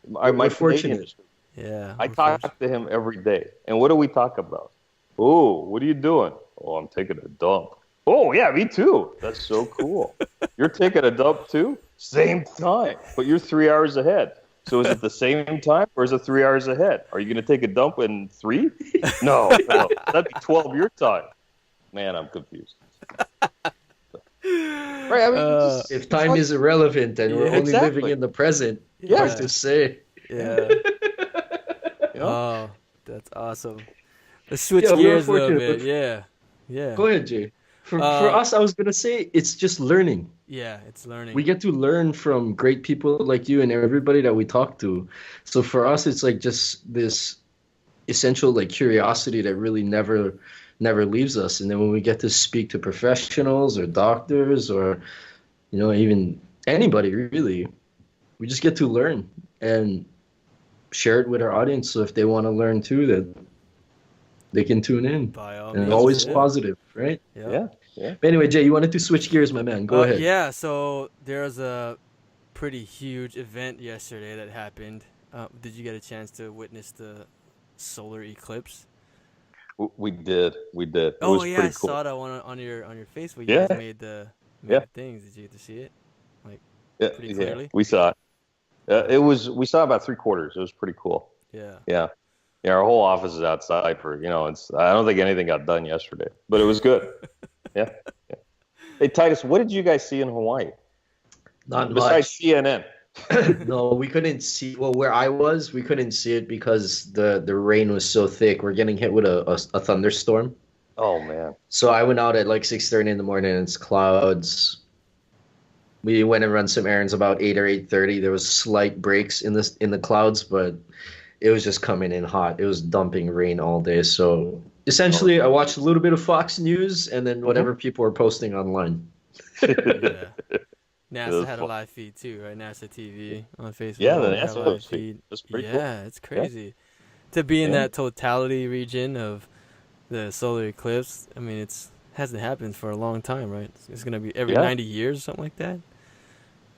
my fortunate. Yeah. I talk to him every day. And what do we talk about? Oh, what are you doing? Oh, I'm taking a dump. Oh, yeah, me too. That's so cool. You're taking a dump too? Same time, but you're 3 hours ahead. So is it the same time or is it 3 hours ahead? Are you going to take a dump in 3? No, that'd be 12 your time. Man, I'm confused. Right, if time is irrelevant and we're only living in the present, hard to say. Yeah. Oh, that's awesome. Let's switch gears a little bit. Yeah. Go ahead, Jay. For us, I was going to say it's just learning. Yeah, it's learning. We get to learn from great people like you and everybody that we talk to. So for us, it's like just this essential curiosity that really never leaves us. And then when we get to speak to professionals or doctors or even anybody really, we just get to learn and share it with our audience. So if they want to learn too, that they can tune in. By all and means, always positive, right? Yeah. But anyway, Jay, you wanted to switch gears, my man. Go ahead. Yeah, so there was a pretty huge event yesterday that happened. Did you get a chance to witness the solar eclipse? We did. It was pretty cool. I saw that one on your Facebook. You guys made the things. Did you get to see it? Pretty clearly? Yeah, we saw it. We saw about 3/4. It was pretty cool. Yeah. Our whole office is outside for, I don't think anything got done yesterday, but it was good. Yeah. Hey, Titus, what did you guys see in Hawaii? Not besides much. CNN. No, we couldn't see. Well, where I was, we couldn't see it because the rain was so thick. We're getting hit with a thunderstorm. Oh, man. So I went out at 6:30 in the morning and it's clouds. We went and run some errands about 8 or 8:30. There was slight breaks in the clouds, but it was just coming in hot. It was dumping rain all day. So essentially, I watched a little bit of Fox News and then whatever people were posting online. Yeah. NASA had a live feed too, right? NASA TV on Facebook. Yeah, the they had a NASA live feed. That's pretty cool. Yeah, it's crazy. To be in that totality region of the solar eclipse, I mean, it's hasn't happened for a long time, right? It's going to be every 90 years, something like that.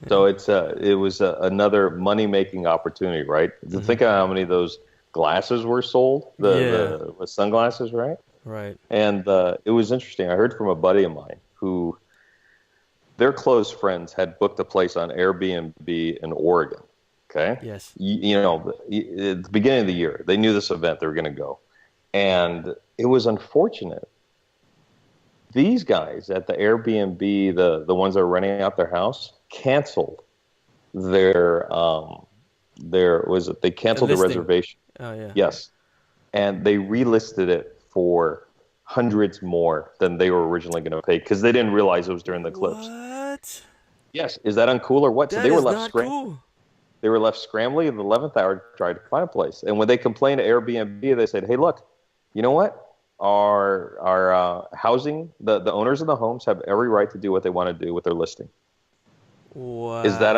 Yeah. So it was another money-making opportunity, right? To think of how many of those glasses were sold, the sunglasses, right? Right. And it was interesting. I heard from a buddy of mine who their close friends had booked a place on Airbnb in Oregon. Okay. Yes. You know, at the beginning of the year, they knew this event, they were going to go. And it was unfortunate. These guys at the Airbnb, the ones that were renting out their house, canceled they canceled the reservation. Oh, yeah. Yes. And they relisted it for hundreds more than they were originally going to pay because they didn't realize it was during the eclipse. What? Yes. Is that uncool or what? That so they were is left not scrambling. cool. They were left scrambling in the 11th hour to try to find a place. And when they complained to Airbnb, they said, hey, look, you know what? Our housing, the owners of the homes have every right to do what they want to do with their listing. Wow. Is that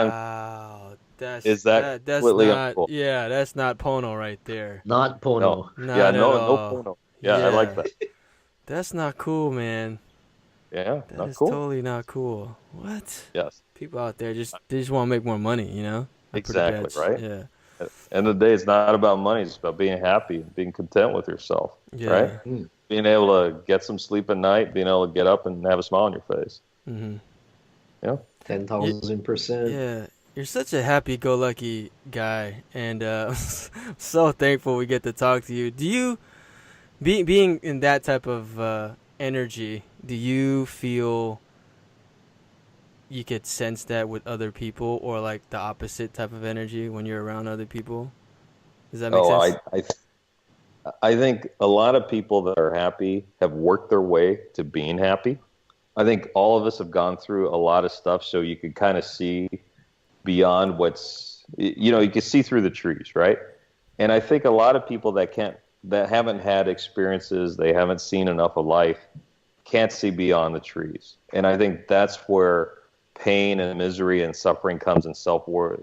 that's completely not uncool? Yeah, that's not Pono right there. Not Pono. No. No Pono. Yeah, I like that. That's not cool, man. Yeah, that not is cool. Totally not cool. What? Yes. People out there they just want to make more money, you know? Exactly, right? Yeah. At the end of the day, it's not about money. It's about being happy and being content with yourself, right? Being able to get some sleep at night, being able to get up and have a smile on your face. Mm-hmm. Yeah. 10,000%. Yeah. You're such a happy-go-lucky guy, and I'm so thankful we get to talk to you. Do you, being in that type of energy, do you feel you could sense that with other people, or like the opposite type of energy when you're around other people? Does that make sense? I think a lot of people that are happy have worked their way to being happy. I think all of us have gone through a lot of stuff, so you can kind of see beyond what's, you can see through the trees, right? And I think a lot of people that haven't had experiences, they haven't seen enough of life, can't see beyond the trees. And I think that's where pain and misery and suffering comes in self-worth,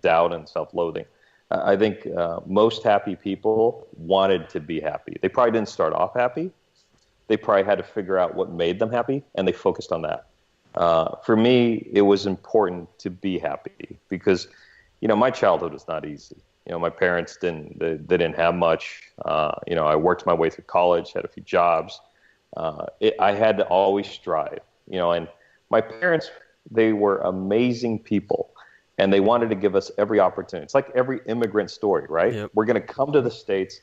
doubt and self-loathing. I think most happy people wanted to be happy. They probably didn't start off happy. They probably had to figure out what made them happy, and they focused on that. For me, it was important to be happy because, my childhood was not easy. My parents they didn't have much. I worked my way through college, had a few jobs. I had to always strive, and my parents, they were amazing people, and they wanted to give us every opportunity. It's like every immigrant story, right? Yep. We're going to come to the States,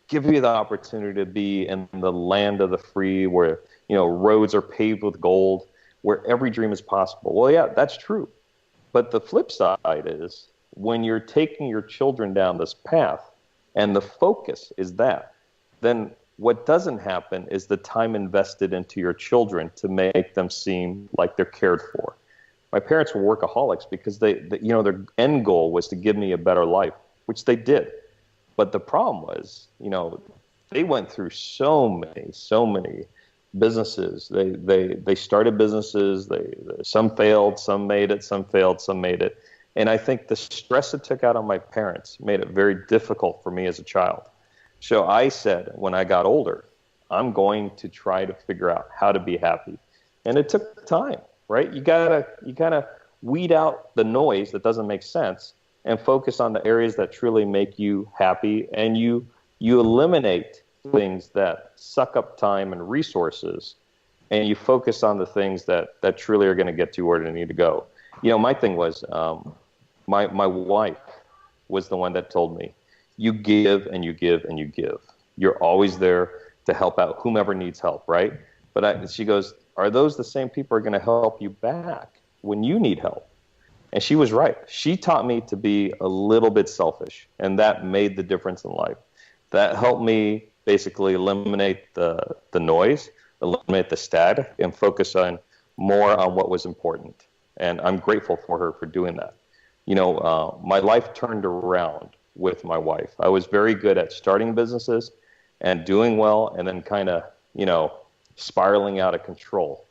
give you the opportunity to be in the land of the free, where, roads are paved with gold, where every dream is possible. Well, yeah, that's true. But the flip side is when you're taking your children down this path and the focus is that, then what doesn't happen is the time invested into your children to make them seem like they're cared for. My parents were workaholics because their end goal was to give me a better life, which they did. But the problem was, they went through so many businesses. They started businesses. Some failed, some made it, some failed, some made it. And I think the stress it took out on my parents made it very difficult for me as a child. So I said, when I got older, I'm going to try to figure out how to be happy. And it took time, right? You gotta weed out the noise that doesn't make sense and focus on the areas that truly make you happy. And you eliminate things that suck up time and resources, and you focus on the things that truly are going to get you where you need to go. My thing was, my wife was the one that told me, you give and you give and you give. You're always there to help out whomever needs help, right? But she goes, are those the same people who are going to help you back when you need help? And she was right. She taught me to be a little bit selfish, and that made the difference in life. That helped me basically eliminate the noise, eliminate the static, and focus more on what was important. And I'm grateful for her for doing that. My life turned around with my wife. I was very good at starting businesses and doing well, and then kind of, spiraling out of control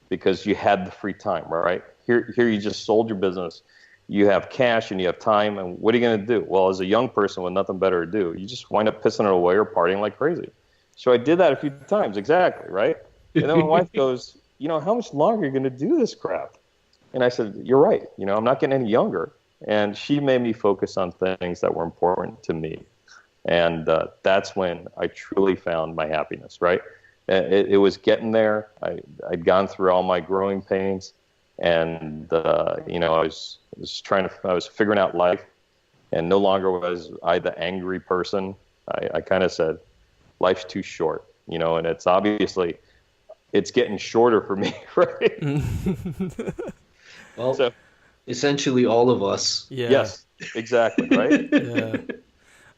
because you had the free time, right? Here you just sold your business. You have cash and you have time, and what are you going to do? Well, as a young person with nothing better to do, you just wind up pissing it away or partying like crazy. So I did that a few times, exactly, right? And then my wife goes, how much longer are you going to do this crap? And I said, you're right. I'm not getting any younger. And she made me focus on things that were important to me. And that's when I truly found my happiness, right? It was getting there. I'd gone through all my growing pains. And, I was figuring out life. And no longer was I the angry person. I kind of said, life's too short, and it's obviously, it's getting shorter for me, right? Well, so, essentially all of us. Yeah. Yes, exactly, right? Yeah.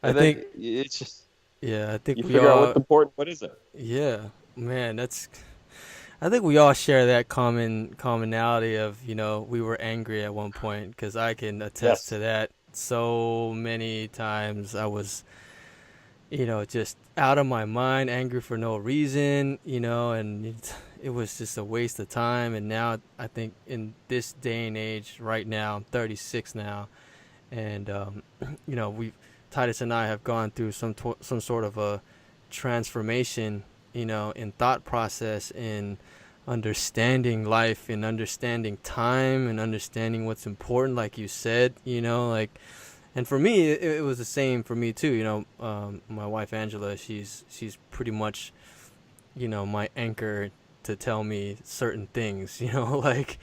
I think it's just, I think you we figure all, out what's important, what isn't. Yeah, man, I think we all share that commonality of, we were angry at one point, because I can attest to that. So many times I was, just out of my mind, angry for no reason, and it was just a waste of time. And now I think in this day and age, right now, I'm 36 now, and Titus and I have gone through some sort of a transformation, in thought process, in understanding life, in understanding time, and understanding what's important, like you said, and for me, it was the same for me too. My wife Angela, she's pretty much, my anchor to tell me certain things. Like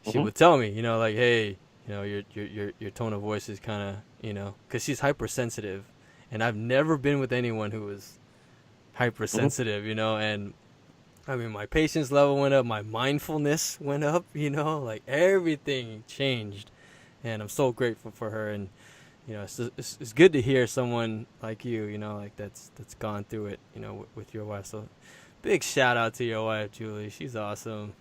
she would tell me, like, hey, your tone of voice is kind of, because she's hypersensitive, and I've never been with anyone who was hypersensitive, and I mean, my patience level went up, my mindfulness went up, like everything changed, and I'm so grateful for her. And it's good to hear someone like you, like that's gone through it, with your wife. So big shout out to your wife, Julie. She's awesome.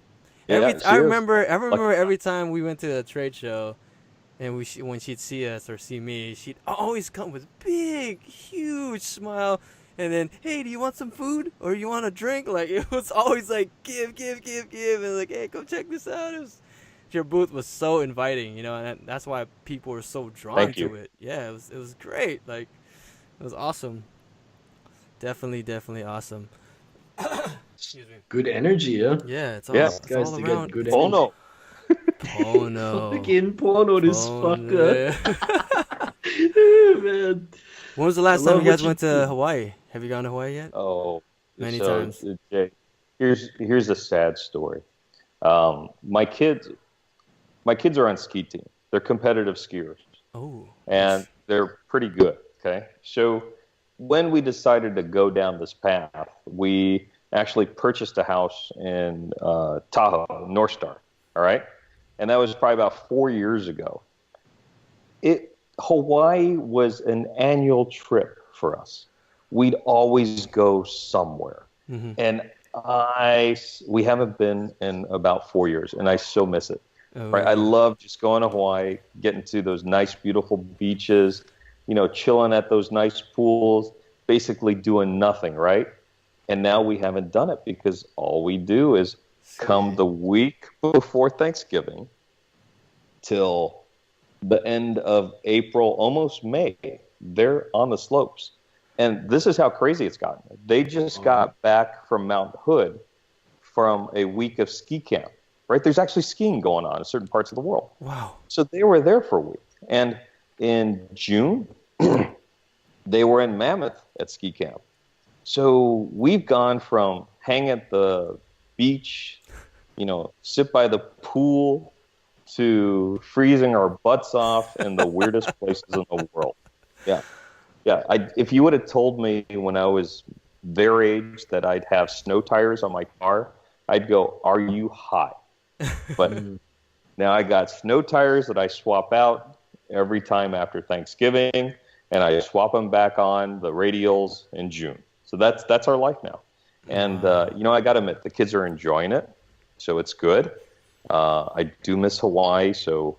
Yeah, I remember every time we went to a trade show, and when she'd see us or see me, she'd always come with big, huge smile. And then, hey, do you want some food or you want a drink? Like, it was always like, give. And like, hey, come check this out. Your booth was so inviting, and that's why people were so drawn to it. Yeah, it was great. Like, it was awesome. Definitely awesome. Excuse me. Good energy, yeah? Yeah, it's all around. Good Pono. Fucking Pono, this fucker. Yeah, man. When was the last time you guys went to Hawaii? Have you gone to Hawaii yet? Oh, many times. Jay, here's a sad story. My kids are on ski team. They're competitive skiers. Oh. And they're pretty good. Okay. So when we decided to go down this path, we actually purchased a house in Tahoe, North Star. All right. And that was probably about 4 years ago. Hawaii was an annual trip for us. We'd always go somewhere. Mm-hmm. And we haven't been in about 4 years, and I so miss it. Oh, right? I love just going to Hawaii, getting to those nice, beautiful beaches, chilling at those nice pools, basically doing nothing, right? And now we haven't done it because all we do is come the week before Thanksgiving till the end of April, almost May, they're on the slopes. And this is how crazy it's gotten. They just got back from Mount Hood from a week of ski camp, right? There's actually skiing going on in certain parts of the world. Wow. So they were there for a week. And in June, they were in Mammoth at ski camp. So we've gone from hang at the beach, sit by the pool, to freezing our butts off in the weirdest places in the world. Yeah. If you would have told me when I was their age that I'd have snow tires on my car, I'd go, are you high? But now I got snow tires that I swap out every time after Thanksgiving, and I swap them back on the radials in June. So that's our life now. And, I got to admit, the kids are enjoying it, so it's good. I do miss Hawaii, so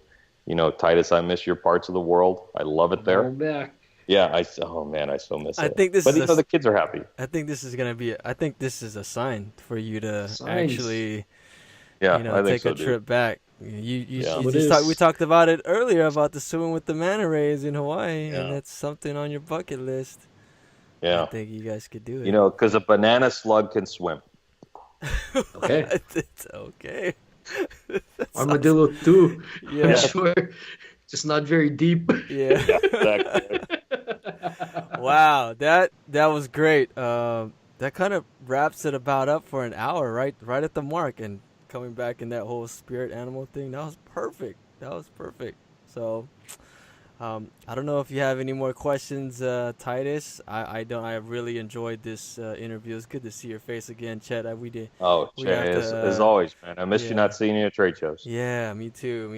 Titus, I miss your parts of the world. I love it there. Back. Yeah, oh man, I so miss it. I think this but is the kids are happy. I think this is gonna be. I think this is a sign for you to actually, take a trip back. We talked about it earlier about the swimming with the manta rays in Hawaii, and that's something on your bucket list. Yeah, I think you guys could do it. Because a banana slug can swim. Okay. It's okay. Armadillo too. Yeah. I'm sure. Just not very deep. Yeah. Exactly. Wow, that was great. That kind of wraps it about up for an hour, right at the mark, and coming back in that whole spirit animal thing. That was perfect. So, I don't know if you have any more questions, Titus. I don't. I really enjoyed this interview. It's good to see your face again, Chet. We did. Oh, Chet, as always, man. I miss you not seeing you at trade shows. Yeah, me too.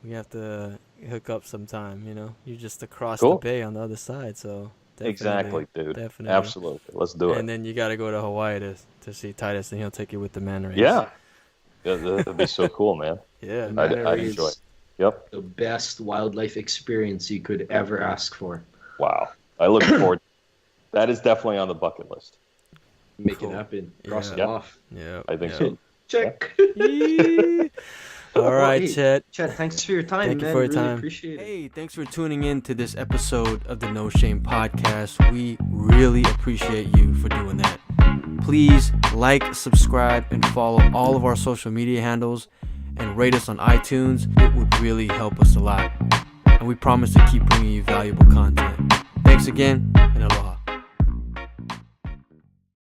We have to hook up sometime. You're just across the bay on the other side, so. Exactly, dude. Definitely. Absolutely. Let's do it. And then you got to go to Hawaii to see Titus, and he'll take you with the manta rays. Yeah. That'd be so cool, man. Yeah. I'd enjoy it. Yep. The best wildlife experience you could ever ask for. Wow. I look forward. That is definitely on the bucket list. Make it happen. Cross it off. Yeah. I think so. Check. All right, Chet. Chet, thanks for your time, Thank man. you for your really time. Appreciate it. Hey, thanks for tuning in to this episode of the No Shame Podcast. We really appreciate you for doing that. Please like, subscribe, and follow all of our social media handles and rate us on iTunes. It would really help us a lot. And we promise to keep bringing you valuable content. Thanks again, and aloha.